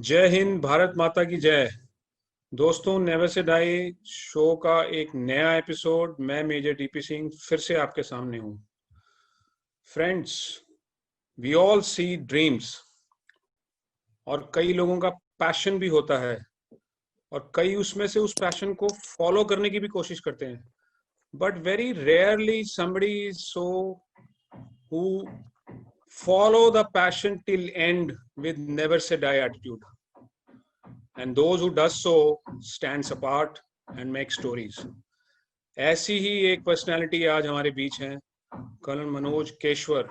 जय हिंद, भारत माता की जय। दोस्तों, नेवर से डाई शो का एक नया एपिसोड मैं मेजर डीपी सिंह फिर से आपके सामने हूँ। Friends, we all see dreams और कई लोगों का पैशन भी होता है और कई उसमें से उस पैशन को फॉलो करने की भी कोशिश करते हैं, but very rarely somebody is so who follow the passion till end with never say die attitude, and those who does so stands apart and make stories. ऐसी ही एक पर्सनालिटी आज हमारे बीच हैं, colonel Manoj Keshwar.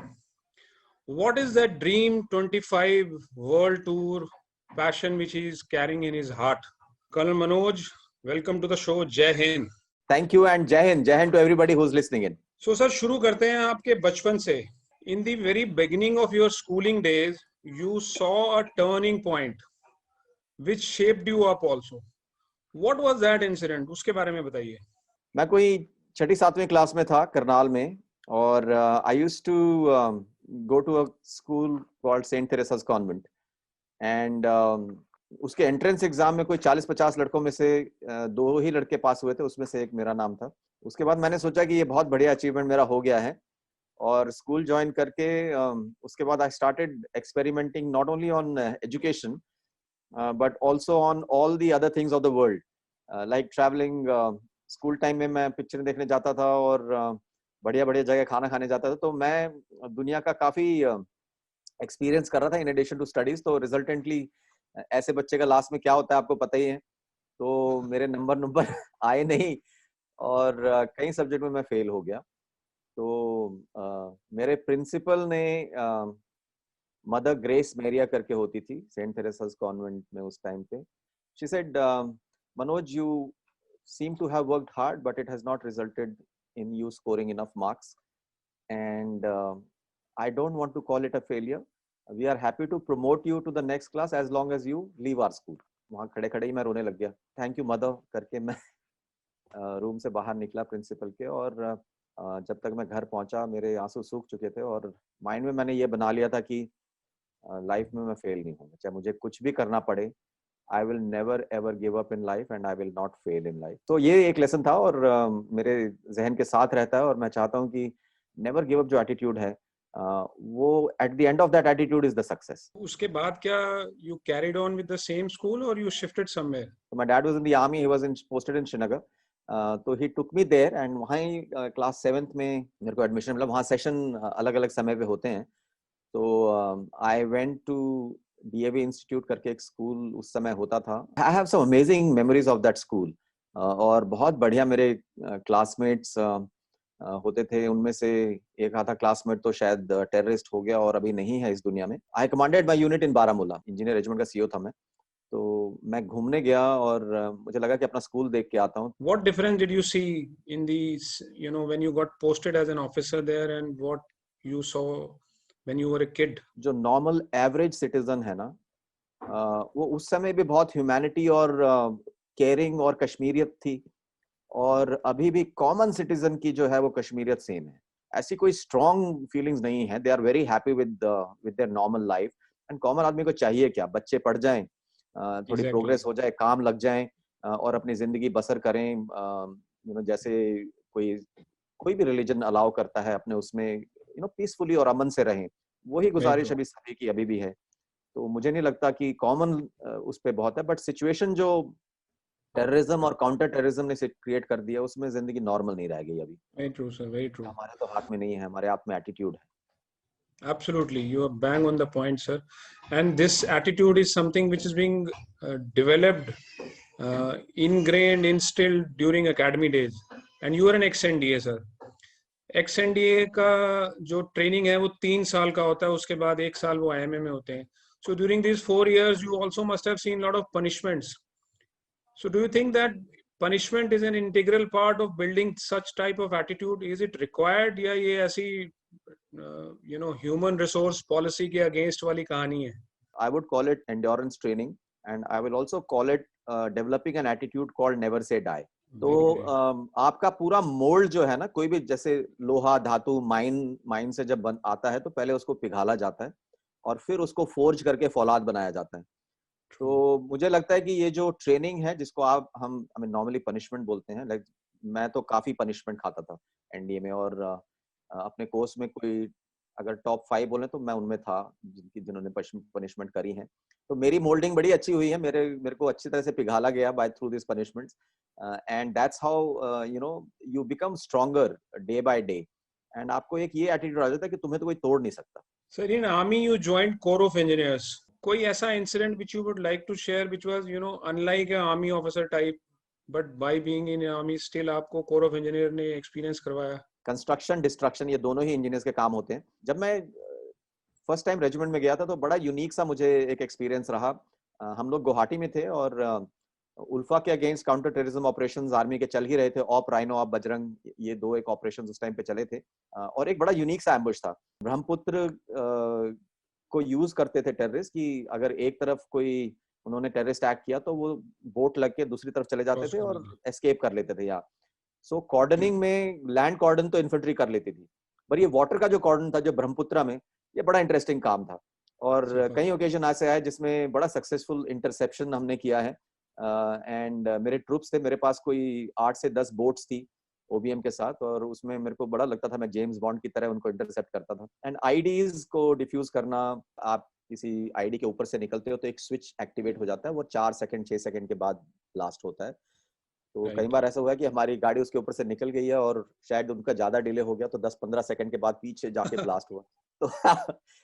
What is that dream 25 world tour passion which he is carrying in his heart? Colonel Manoj, welcome to the show. Jai Hind. Thank you and Jai Hind to everybody who's listening in. So sir, शुरू करते हैं आपके बचपन से. In the very beginning of your schooling days, you saw a turning point which shaped you up also. What was that incident? उसके बारे में बताइए. मैं कोई 6ठी-7वीं क्लास में था करनाल में और I used to go to a school called Saint Teresa's Convent and उसके एंट्रेंस एग्जाम में कोई 40-50 लड़कों में से 2 ही लड़के पास हुए थे, उसमें से एक मेरा नाम था। उसके बाद मैंने सोचा कि ये बहुत बढ़िया अचीवमेंट मेरा हो गया है और स्कूल ज्वाइन करके उसके बाद I started experimenting not only on education but also on all the other things of the world like travelling. School time में मैं पिक्चर देखने जाता था और बढ़िया बढ़िया जगह खाना खाने जाता था, तो मैं दुनिया का काफी एक्सपीरियंस कर रहा था इन एडिशन टू स्टडीज। तो रिजल्टेंटली ऐसे बच्चे का लास्ट में क्या होता है आपको पता ही है। तो मेरे नंबर आए नहीं और कई सब्जेक्ट में मैं फेल हो गया। तो मेरे प्रिंसिपल ने मदर ग्रेस मेरिया करके होती थी सेंट थेरेसास कॉन्वेंट में उस टाइम पे, she said Manoj you seem to have worked hard but it has not resulted in you scoring enough marks and I don't want to call it a failure. We are happy to promote you to the next class as long as you leave our school. वहाँ खड़े खड़े ही मैं रोने लग गया। Thank you mother करके मैं room से बाहर निकला प्रिंसिपल के और जब तक मैं घर पहुंचा मेरे आंसू सूख चुके थे और माइंड में मैंने ये बना लिया था कि लाइफ में मैं फेल नहीं होगा, चाहे मुझे कुछ भी करना पड़े। I will never ever give up in life and I will not fail in life. तो ये एक लेसन था और मेरे जहन के साथ रहता है और मैं चाहता हूँ कि never give up जो एटीट्यूड है वो at the end of that attitude is the success. उसके बाद क्या you carried on with the same school or you shifted somewhere? So my dad was in the army, he was posted in Srinagar. तो he took me there and वहाँ ही class 7th में मेरे को admission मिला। वहाँ session अलग अलग समय पे होते हैं। तो I went to DAV institute करके एक स्कूल उस समय होता था। I have some amazing memories of that school. और बहुत बढ़िया मेरे क्लासमेट्स होते थे। उनमें से एक आधा क्लासमेट तो शायद टेररिस्ट हो गया और अभी नहीं है इस दुनिया में। I commanded my unit in Baramulla, engineer regiment का सीओ था मैं। तो मैं घूमने गया और मुझे लगा कि अपना स्कूल देख के आता हूँ। What difference did you see in these, when you got posted as an officer there and what you saw when you were a kid? जो नॉर्मल एवरेज सिटीजन है ना, वो उस समय भी बहुत ह्यूमैनिटी और केयरिंग और कश्मीरियत थी और अभी भी कॉमन सिटीजन की जो है वो कश्मीरियत सेम है। ऐसी कोई स्ट्रॉन्ग फीलिंग्स नहीं है। They are very happy with their normal life and common आदमी को चाहिए क्या, बच्चे पढ़ जाएं, थोड़ी प्रोग्रेस हो जाए, काम लग जाए और अपनी जिंदगी बसर करें। जैसे कोई भी रिलीजन अलाउ करता है अपने उसमें पीसफुली और अमन से रहें, वही गुजारिश अभी सभी की अभी भी है। तो मुझे नहीं लगता कि कॉमन उस पे बहुत है, बट सिचुएशन जो टेररिज्म और काउंटर टेररिज्म ने क्रिएट कर दिया उसमें जिंदगी नॉर्मल नहीं रह गई अभी। Very true, sir. Very true. हमारे तो हाथ में नहीं है, हमारे हाथ में एटीट्यूड है। Absolutely, you are bang on the point, sir. And this attitude is something which is being developed, ingrained, instilled during academy days. And you are an ex-NDA, sir. ex-NDA का जो ट्रेनिंग है वो 3 साल का होता है, उसके बाद 1 साल वो IMA में होते हैं। So during these 4 years, you also must have seen a lot of punishments. So do you think that punishment is an integral part of building such type of attitude? Is it required या ये ऐसी human resource policy के against वाली कहानी है? I would call it endurance training and I will also call it developing an attitude called never say die. तो आपका पूरा मोल्ड जो है ना, कोई भी जैसे लोहा धातु माइन से जब आता है तो पहले उसको पिघाला जाता है और फिर उसको फोर्ज करके फौलाद बनाया जाता है। तो मुझे लगता है कि ये जो ट्रेनिंग है जिसको आप हम नॉर्मली पनिशमेंट बोलते हैं, लाइक मैं तो काफी पनिशमेंट खाता था एनडीए में, और अपने कोर्स में कोई अगर टॉप 5 बोले तो मैं उनमें था जिन्होंने पनिशमेंट करी है। तो मेरी मोल्डिंग बड़ी अच्छी हुई है, मेरे को अच्छी तरह से पिघाला गया by through this punishments, and that's how you become stronger day by day, and आपको एक ये एटीट्यूड आ जाता है कि तुम्हें तो कोई तोड़ नहीं सकता। Sir, in army you joined corps of engineers, कोई ऐसा incident which you would like to share which was unlike a army officer type, but by being in army still आपको कोर ऑफ इंजीनियर ने experience करवाया? Construction destruction ये दोनों ही engineers के काम होते हैं। जब मैं फर्स्ट टाइम रेजिमेंट में गया था तो बड़ा यूनिक सा मुझे एक एक्सपीरियंस रहा। हम लोग गुवाहाटी में थे और उल्फा के against counter terrorism operations army के चल ही रहे थे। ऑप राइनो, ऑप बजरंग, ये दो एक ऑपरेशंस उस टाइम पे चले थे, और एक बड़ा यूनिक सा एम्बुश था। ब्रह्मपुत्र को यूज करते थे टेररिस्ट कि अगर एक तरफ कोई उन्होंने टेररिस्ट अटैक किया तो वो बोट लग के दूसरी तरफ चले जाते थे और एस्केप कर लेते थे। यहाँ सो कॉर्डनिंग में लैंड कॉर्डन तो इन्फेंट्री कर लेती थी, पर ये वाटर का जो कॉर्डन था जो ब्रह्मपुत्रा में, ये बड़ा इंटरेस्टिंग काम था। और कई ओकेजन ऐसे आए जिसमें बड़ा सक्सेसफुल इंटरसेप्शन हमने किया है। एंड मेरे ट्रूप्स थे, मेरे पास कोई 8 से 10 बोट्स थी ओबीएम के साथ, और उसमें मेरे को बड़ा लगता था मैं जेम्स बॉन्ड की तरह उनको इंटरसेप्ट करता था। एंड आईडीज को डिफ्यूज करना, आप किसी आईडी के ऊपर से निकलते हो तो एक स्विच एक्टिवेट हो जाता है, वो 4 सेकंड 6 सेकंड के बाद ब्लास्ट होता है। तो कई बार ऐसा हुआ है कि हमारी गाड़ी उसके ऊपर से निकल गई है और शायद उनका ज्यादा डिले हो गया तो 10-15 सेकंड के बाद पीछे जाके ब्लास्ट हुआ। तो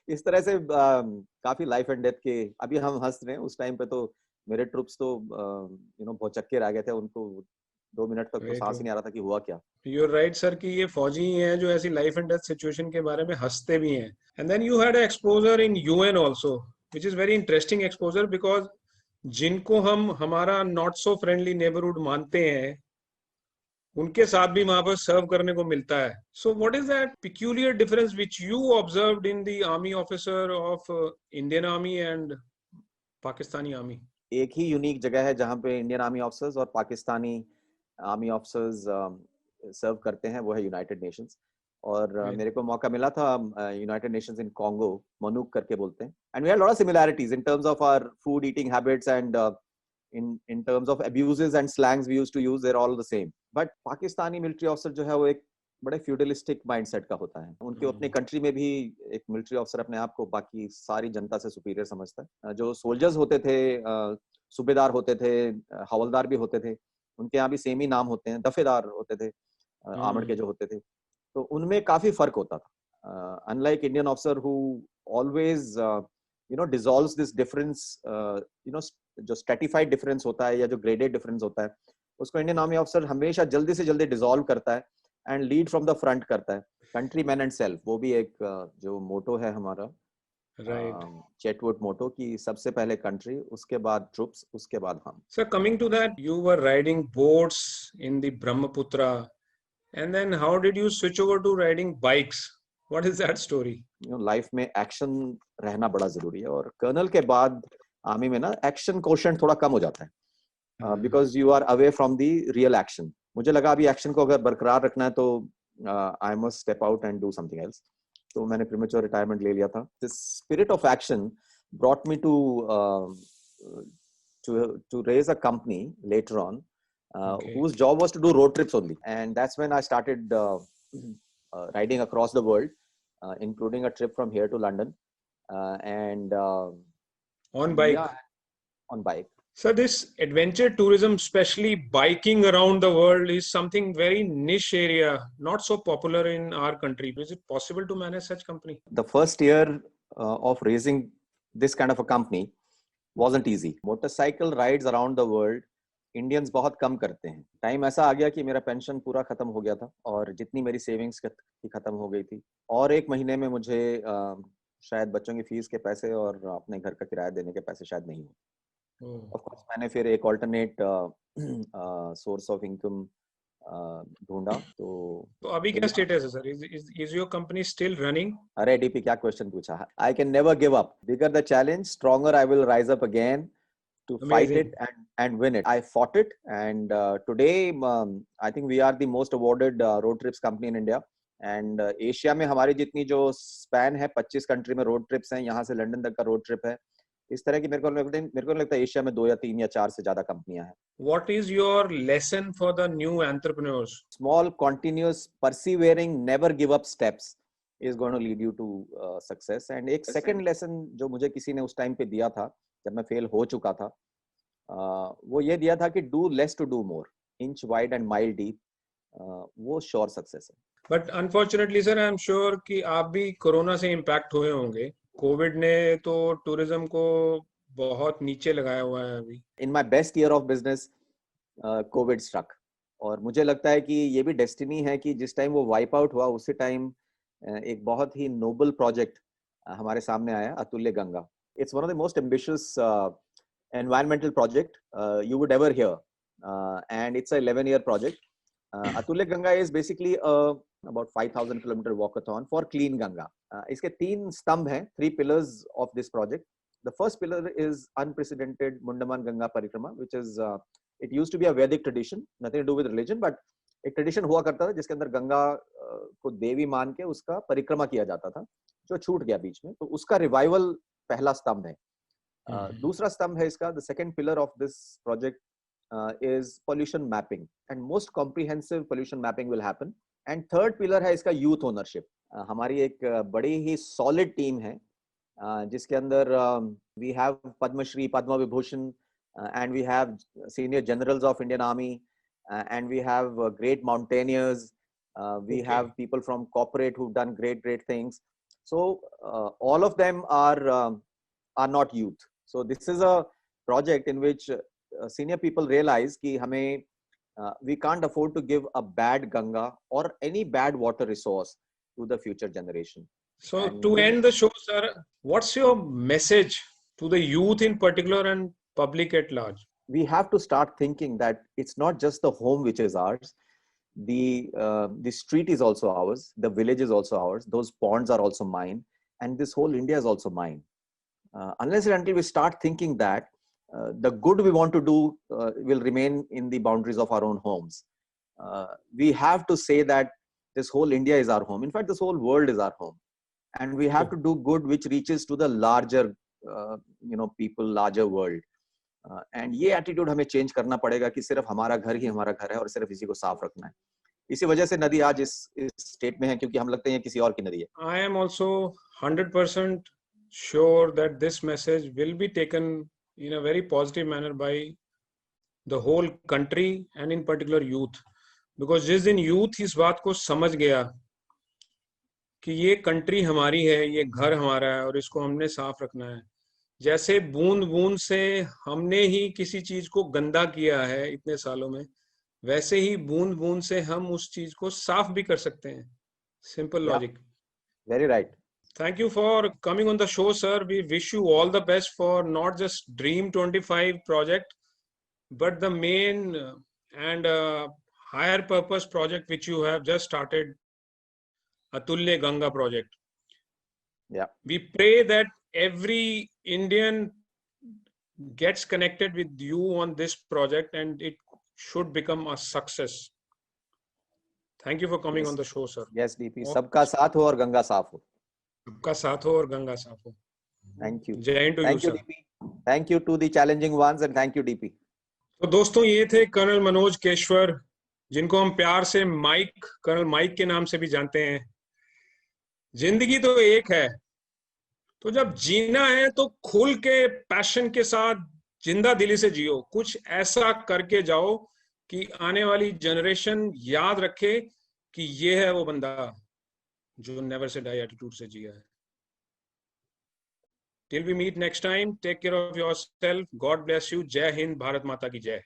इस तरह से काफी लाइफ एंड डेथ के, अभी हम हंस रहे हैं, उस टाइम पे तो मेरे ट्रूप्स तो भौचक्के रह गए थे, उनको 2 मिनट तक तो सांस ही नहीं आ रहा था कि हुआ क्या। यू आर राइट सर कि ये फौजी ही हैं जो ऐसी लाइफ एंड डेथ सिचुएशन के बारे में हंसते भी हैं। And then you had exposure in UN also, which is very interesting exposure, because जिनको हम हमारा नॉट सो फ्रेंडली नेबरहुड मानते हैं उनके साथ भी वहां पर सर्व करने को मिलता है। So what is that peculiar difference which you observed in the army officer of Indian army and Pakistani army? एक ही यूनिक जगह है जहाँ पे इंडियन आर्मी ऑफिसर्स और पाकिस्तानी आर्मी ऑफिसर्स सर्व करते हैं, वो है यूनाइटेड नेशंस। और मेरे को मौका मिला था यूनाइटेड नेशंस इन कॉन्गो, मनुक करके बोलते हैं, and we had lot of similarities in terms of our food eating habits, and in terms of abuses and slangs we used to use, they're all the same. But Pakistani military officer जो है वो एक बड़े feudalistic mindset का होता है। उनके अपने कंट्री में भी एक मिलिट्री ऑफिसर अपने आप को बाकी सारी जनता से सुपीरियर समझता है। जो सोल्जर्स होते थे, सूबेदार होते थे, हवलदार भी होते थे, उनके यहाँ भी सेम ही नाम होते हैं, दफेदार होते थे, आर्मड के जो होते थे, तो उनमें काफी फर्क होता था। Unlike Indian officer who always dissolves this difference, जो स्ट्रेटिफाइड डिफरेंस होता है या जो ग्रेडेड डिफरेंस होता है, उसको इंडियन आर्मी ऑफिसर हमेशा जल्दी से जल्दी डिसॉल्व करता है and lead from the front करता है। कंट्री मैन एंड सेल्फ, वो भी एक जो मोटो है हमारा, चेटवुड मोटो, कि सबसे पहले कंट्री, उसके बाद ट्रूप्स, उसके बाद हम। Sir, coming to that, you were riding boats in the Brahmaputra, and then how did you switch over to riding bikes? What is that story? Life में एक्शन रहना बड़ा जरूरी है, और कर्नल के बाद आर्मी में ना एक्शन कोशेंट थोड़ा कम हो जाता है, because you are away from the real action. मुझे लगा अभी एक्शन को अगर बरकरार रखना है तो I must step out and do something else, तो मैंने प्रीमेच्योर रिटायरमेंट ले लिया था। This spirit of action brought me to raise a company later on, whose job was to do road trips only, and that's when I started riding across the world, including a trip from here to London, and on bike. Yeah, on bike. So this adventure tourism, especially biking around the world, is something very niche area, not so popular in our country. Is it possible to manage such company? The first year of raising this kind of a company wasn't easy. Motorcycle rides around the world Indians बहुत कम करते हैं। Time ऐसा आ गया कि मेरा pension पूरा खत्म हो गया था और जितनी मेरी सेविंग्स की खत्म हो गई थी, और 1 महीने में मुझे शायद बच्चों की फीस के पैसे और अपने घर का किराया देने के पैसे शायद नहीं हुए। ऑफ कोर्स मैंने फिर एक ऑल्टरनेट सोर्स ऑफ इनकम ढूंढा। तो अभी क्या स्टेटस है sir? Is your company still running? अरे डीपी, क्या क्वेश्चन पूछा। I can never give up, bigger the challenge stronger I will rise up again to fight it and win it. I fought it, and today I think we are the most awarded road trips company in India, and Asia में हमारी जितनी जो span है 25 country में road trips हैं, यहाँ से London तक का रोड ट्रिप है, इस तरह की मेरे को नहीं लगता एशिया में 2 या 3 या 4 से ज्यादा कंपनियां हैं. What is your lesson for the new entrepreneurs? Small, continuous, persevering, never give up steps is going to lead you to success. And एक second lesson जो मुझे किसी ने उस टाइम पे दिया था जब मैं फेल हो चुका था, वो ये दिया था कि do less to do more, inch wide and mile deep. वो sure success है. But unfortunately sir, I am sure कि आप भी कोरोना से इम्पैक्ट हुए होंगे. कोविड ने तो टूरिज्म को बहुत नीचे लगाया हुआ है अभी. In my best year of business, COVID struck. और मुझे लगता है कि ये भी डेस्टिनी है कि जिस टाइम वो वाइप आउट हुआ उसी टाइम एक बहुत ही नोबल प्रोजेक्ट हमारे सामने आया, अतुल्य Ganga. It's one of the most ambitious environmental project you would ever hear, and it's a 11-year project. Atulya Ganga is basically about 5,000 kilometer walkathon for clean Ganga. इसके 3 स्तंभ हैं, 3 pillars of this project. The first pillar is unprecedented Mundaman Ganga Parikrama, which is it used to be a Vedic tradition, nothing to do with religion, but एक tradition हुआ करता था जिसके अंदर गंगा को देवी मान के उसका परिक्रमा किया जाता था, जो छूट गया बीच में. तो उसका रिवाइवल पहला स्तंभ है. दूसरा स्तंभ है इसका, the second pillar of this project is pollution mapping, and most comprehensive pollution mapping will happen. And third pillar है इसका यूथ ओनरशिप. हमारी एक बड़ी ही सॉलिड टीम है जिसके अंदर we have Padmashri, Padma Vibhushan, and we have senior generals of Indian Army, and we have great mountaineers, we have people from corporate who've done great things. So all of them are not youth. So this is a project in which senior people realize कि हमें we can't afford to give a bad Ganga or any bad water resource to the future generation. So to end the show sir, what's your message to the youth in particular and public at large? We have to start thinking that it's not just the home which is ours. The street is also ours. The village is also ours. Those ponds are also mine, and this whole India is also mine. Unless and until we start thinking that the good we want to do will remain in the boundaries of our own homes. We have to say that this whole India is our home. In fact, this whole world is our home, and we have to do good which reaches to the larger, people, larger world. And ये attitude हमें change करना पड़ेगा कि सिर्फ हमारा घर ही हमारा घर है और सिर्फ इसी को साफ रखना है. इसी वजह से नदी आज इस स्टेट में है, क्योंकि हम लगते हैं किसी और की नदी है. I am also 100% sure that this message will be taken in a very positive manner by the whole country and in particular youth, because जिस दिन यूथ इस बात को समझ गया कि ये कंट्री हमारी है, ये घर हमारा है और इसको हमने साफ रखना है. जैसे बूंद बूंद से हमने ही किसी चीज को गंदा किया है इतने सालों में, वैसे ही बूंद बूंद से हम उस चीज को साफ भी कर सकते हैं. Simple logic. Very right. Thank you for coming on the show sir. We wish you all the best for not just dream 25 project but the main and higher purpose project which you have just started, Atulya Ganga project. Yeah. We pray that every Indian gets connected with you on this project and it should become a success. Thank you for coming on the show, sir. Yes, DP. सबका साथ हो और गंगा साफ हो. सबका साथ हो और गंगा साफ हो. Thank you. जय Hind to you, sir. DP. Thank you to the challenging ones and thank you, DP. तो दोस्तों, ये थे कर्नल मनोज केशवर, जिनको हम प्यार से माइक, कर्नल माइक के नाम से भी जानते हैं. जिंदगी तो एक है, तो जब जीना है तो खुल के पैशन के साथ जिंदा दिली से जियो. कुछ ऐसा करके जाओ कि आने वाली जनरेशन याद रखे कि ये है वो बंदा जो नेवर से डाई एटीट्यूड से जिया है. Till we meet next time, take care of yourself. God bless you. जय हिंद. भारत माता की जय.